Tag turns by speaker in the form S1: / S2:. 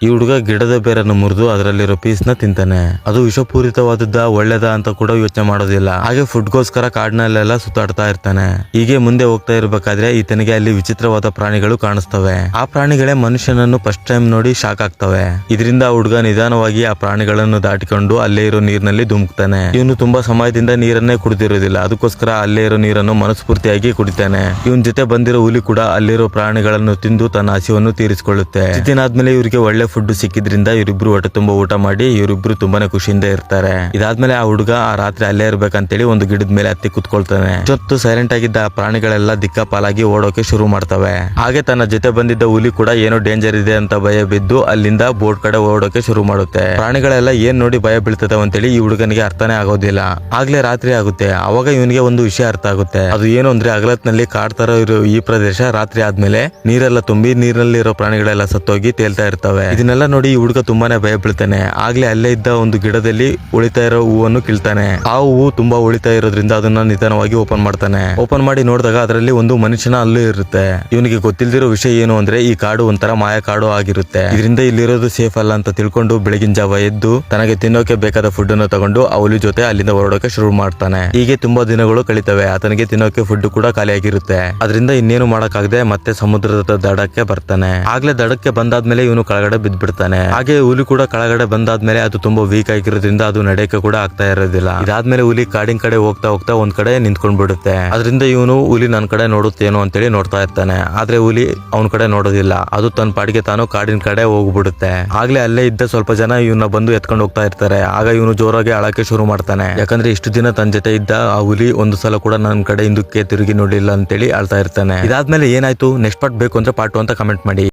S1: ಈ ಹುಡುಗ ಗಿಡದ ಬೇರನ್ನು ಮುರಿದು ಅದರಲ್ಲಿರೋ ಪೀಸ್ ನ ತಿಂತಾನೆ. ಅದು ವಿಷಪೂರಿತವಾದದ್ದ ಒಳ್ಳೇದ ಅಂತ ಕೂಡ ಯೋಚನೆ ಮಾಡೋದಿಲ್ಲ. ಹಾಗೆ ಫುಡ್ಗೋಸ್ಕರ ಕಾಡಿನಲ್ಲೆಲ್ಲ ಸುತ್ತಾಡ್ತಾ ಇರ್ತಾನೆ. ಹೀಗೆ ಮುಂದೆ ಹೋಗ್ತಾ ಇರ್ಬೇಕಾದ್ರೆ ಈತನಿಗೆ ಅಲ್ಲಿ ವಿಚಿತ್ರವಾದ ಪ್ರಾಣಿಗಳು ಕಾಣಿಸ್ತವೆ. ಆ ಪ್ರಾಣಿಗಳೇ ಮನುಷ್ಯನನ್ನು ಫಸ್ಟ್ ಟೈಮ್ ನೋಡಿ ಶಾಕ್ ಆಗ್ತವೆ. ಇದರಿಂದ ಆ ಹುಡುಗ ನಿಧಾನವಾಗಿ ಆ ಪ್ರಾಣಿಗಳನ್ನು ದಾಟಿಕೊಂಡು ಅಲ್ಲೇ ಇರೋ ನೀರಿನಲ್ಲಿ ಧುಮುಕ್ತಾನೆ. ಇವನು ತುಂಬಾ ಸಮಯದಿಂದ ನೀರನ್ನೇ ಕುಡಿದಿರೋದಿಲ್ಲ. ಅದಕ್ಕೋಸ್ಕರ ಅಲ್ಲೇ ಇರೋ ನೀರನ್ನು ಮನಸ್ಫೂರ್ತಿಯಾಗಿ ಕುಡಿತಾನೆ. ಇವನ್ ಜೊತೆ ಬಂದಿರೋ ಹುಲಿ ಕೂಡ ಅಲ್ಲಿರೋ ಪ್ರಾಣಿಗಳನ್ನು ತಿಂದು ತನ್ನ ಹಸಿವನ್ನು ತೀರಿಸಿಕೊಳ್ಳುತ್ತೆ. ದಿನ ಆದ್ಮೇಲೆ ಇವರಿಗೆ ಒಳ್ಳೆ ಫುಡ್ ಸಿಕ್ಕಿದ್ರಿಂದ ಇವರಿಬ್ರು ಹೊಟ್ಟೆ ತುಂಬಾ ಊಟ ಮಾಡಿ ಇವರಿಬ್ರು ತುಂಬಾನೇ ಖುಷಿಯಿಂದ ಇರ್ತಾರೆ. ಇದಾದ್ಮೇಲೆ ಆ ಹುಡುಗ ಆ ರಾತ್ರಿ ಅಲ್ಲೇ ಇರ್ಬೇಕಂತೇಳಿ ಒಂದು ಗಿಡದ ಮೇಲೆ ಹತ್ತಿ ಕುತ್ಕೊಳ್ತಾನೆ. ಜೊತ್ತು ಸೈಲೆಂಟ್ ಆಗಿದ್ದ ಆ ಪ್ರಾಣಿಗಳೆಲ್ಲ ದಿಕ್ಕಾಪಾಲಾಗಿ ಓಡೋಕೆ ಶುರು ಮಾಡ್ತವೆ. ಹಾಗೆ ತನ್ನ ಜೊತೆ ಬಂದಿದ್ದ ಹುಲಿ ಕೂಡ ಏನೋ ಡೇಂಜರ್ ಇದೆ ಅಂತ ಭಯ ಬಿದ್ದು ಅಲ್ಲಿಂದ ಬೋಟ್ ಕಡೆ ಓಡೋಕೆ ಶುರು ಮಾಡುತ್ತೆ. ಪ್ರಾಣಿಗಳೆಲ್ಲ ಏನ್ ನೋಡಿ ಭಯ ಬೀಳ್ತದವ ಅಂತೇಳಿ ಈ ಹುಡುಗನಿಗೆ ಅರ್ಥನೇ ಆಗೋದಿಲ್ಲ. ಆಗ್ಲೇ ರಾತ್ರಿ ಆಗುತ್ತೆ. ಅವಾಗ ಇವನಿಗೆ ಒಂದು ವಿಷಯ ಅರ್ಥ ಆಗುತ್ತೆ. ಅದು ಏನು ಅಂದ್ರೆ ಅಗಲತ್ನಲ್ಲಿ ಕಾಡ್ತಾರ ಇರೋ ಈ ಪ್ರದೇಶ ರಾತ್ರಿ ಆದ್ಮೇಲೆ ನೀರೆಲ್ಲ ತುಂಬಿ ನೀರಿನಲ್ಲಿ ಇರೋ ಪ್ರಾಣಿಗಳೆಲ್ಲ ಸತ್ತೋಗಿ ತೇಲ್ತಾ ಇರ್ತವೆ. ಇದನ್ನೆಲ್ಲ ನೋಡಿ ಈ ಹುಡುಗ ತುಂಬಾನೇ ಭಯ ಬೀಳ್ತಾನೆ. ಆಗ್ಲೇ ಅಲ್ಲೇ ಇದ್ದ ಒಂದು ಗಿಡದಲ್ಲಿ ಉಳಿತಾ ಇರೋ ಹೂವನ್ನು ಕೀಳ್ತಾನೆ. ಆ ಹೂವು ತುಂಬಾ ಉಳಿತಾ ಇರೋದ್ರಿಂದ ಅದನ್ನ ನಿಧಾನವಾಗಿ ಓಪನ್ ಮಾಡ್ತಾನೆ. ಓಪನ್ ಮಾಡಿ ನೋಡಿದಾಗ ಅದರಲ್ಲಿ ಒಂದು ಮನುಷ್ಯನ ಹಲ್ಲು ಇರುತ್ತೆ. ಇವನಿಗೆ ಗೊತ್ತಿಲ್ದಿರೋ ವಿಷಯ ಏನು ಅಂದ್ರೆ ಈ ಕಾಡು ಒಂಥರ ಮಾಯ ಕಾಡು ಆಗಿರುತ್ತೆ. ಇದರಿಂದ ಇಲ್ಲಿರೋದು ಸೇಫ್ ಅಲ್ಲ ಅಂತ ತಿಳ್ಕೊಂಡು ಬೆಳಗಿನ ಜಾವ ಎದ್ದು ತನಗೆ ತಿನ್ನೋಕೆ ಬೇಕಾದ ಫುಡ್ ಅನ್ನು ತಗೊಂಡು ಆ ಹುಲಿ ಜೊತೆ ಅಲ್ಲಿಂದ ಹೊರಡೋಕೆ ಶುರು ಮಾಡ್ತಾನೆ. ಹೀಗೆ ತುಂಬಾ ದಿನಗಳು ಕಳೀತವೆ. ಆತನಿಗೆ ತಿನ್ನೋಕೆ ಫುಡ್ ಕೂಡ ಖಾಲಿಯಾಗಿರುತ್ತೆ. ಅದರಿಂದ ಇನ್ನೇನು ಮಾಡಕ್ಕಾಗದೆ ಮತ್ತೆ ಸಮುದ್ರದ ದಡಕ್ಕೆ ಬರ್ತಾನೆ. ಆಗ್ಲೇ ದಡಕ್ಕೆ ಬಂದಾದ್ಮೇಲೆ ಇವನು ಕೆಳಗಡೆ ಬಿದ್ದ್ಬಿಡ್ತಾನೆ. ಹಾಗೆ ಹುಲಿ ಕೂಡ ಕೆಳಗಡೆ ಬಂದಾದ್ಮೇಲೆ ಅದು ತುಂಬಾ ವೀಕ್ ಆಗಿರೋದ್ರಿಂದ ಅದು ನಡೆಯಕ್ಕೆ ಕೂಡ ಆಗ್ತಾ ಇರೋದಿಲ್ಲ. ಇದಾದ್ಮೇಲೆ ಹುಲಿ ಕಾಡಿನ ಕಡೆ ಹೋಗ್ತಾ ಹೋಗ್ತಾ ಒಂದ್ ಕಡೆ ನಿಂತ್ಕೊಂಡ್ ಬಿಡುತ್ತೆ. ಅದರಿಂದ ಇವನು ಹುಲಿ ನನ್ ಕಡೆ ನೋಡುತ್ತೇನೋ ಅಂತೇಳಿ ನೋಡ್ತಾ ಇರ್ತಾನೆ. ಆದ್ರೆ ಹುಲಿ ಅವನ ಕಡೆ ನೋಡೋದಿಲ್ಲ. ಅದು ತನ್ನ ಪಾಡಿಗೆ ತಾನು ಕಾಡಿನ ಕಡೆ ಹೋಗ್ಬಿಡುತ್ತೆ. ಆಗ್ಲೇ ಅಲ್ಲೇ ಇದ್ದ ಸ್ವಲ್ಪ ಜನ ಇವನ್ನ ಬಂದು ಎತ್ಕೊಂಡು ಹೋಗ್ತಾ ಇರ್ತಾರೆ. ಆಗ ಇವನು ಜೋರಾಗಿ ಅಳಕ್ಕೆ ಶುರು ಮಾಡ್ತಾನೆ. ಯಾಕಂದ್ರೆ ಇಷ್ಟು ದಿನ ತನ್ನ ಜೊತೆ ಇದ್ದ ಆ ಹುಲಿ ಒಂದು ಸಲ ಕೂಡ ನನ್ನ ಕಡೆ ಹಿಂದಕ್ಕೆ ತಿರುಗಿ ನೋಡಿಲ್ಲ ಅಂತೇಳಿ ಅಳ್ತಾ ಇರ್ತಾನೆ. ಇದಾದ್ಮೇಲೆ ಏನಾಯ್ತು ನೆಕ್ಸ್ಟ್ ಪಾರ್ಟ್ ಬೇಕು ಅಂದ್ರೆ ಪಾರ್ಟ್ 2 ಅಂತ ಕಮೆಂಟ್ ಮಾಡಿ.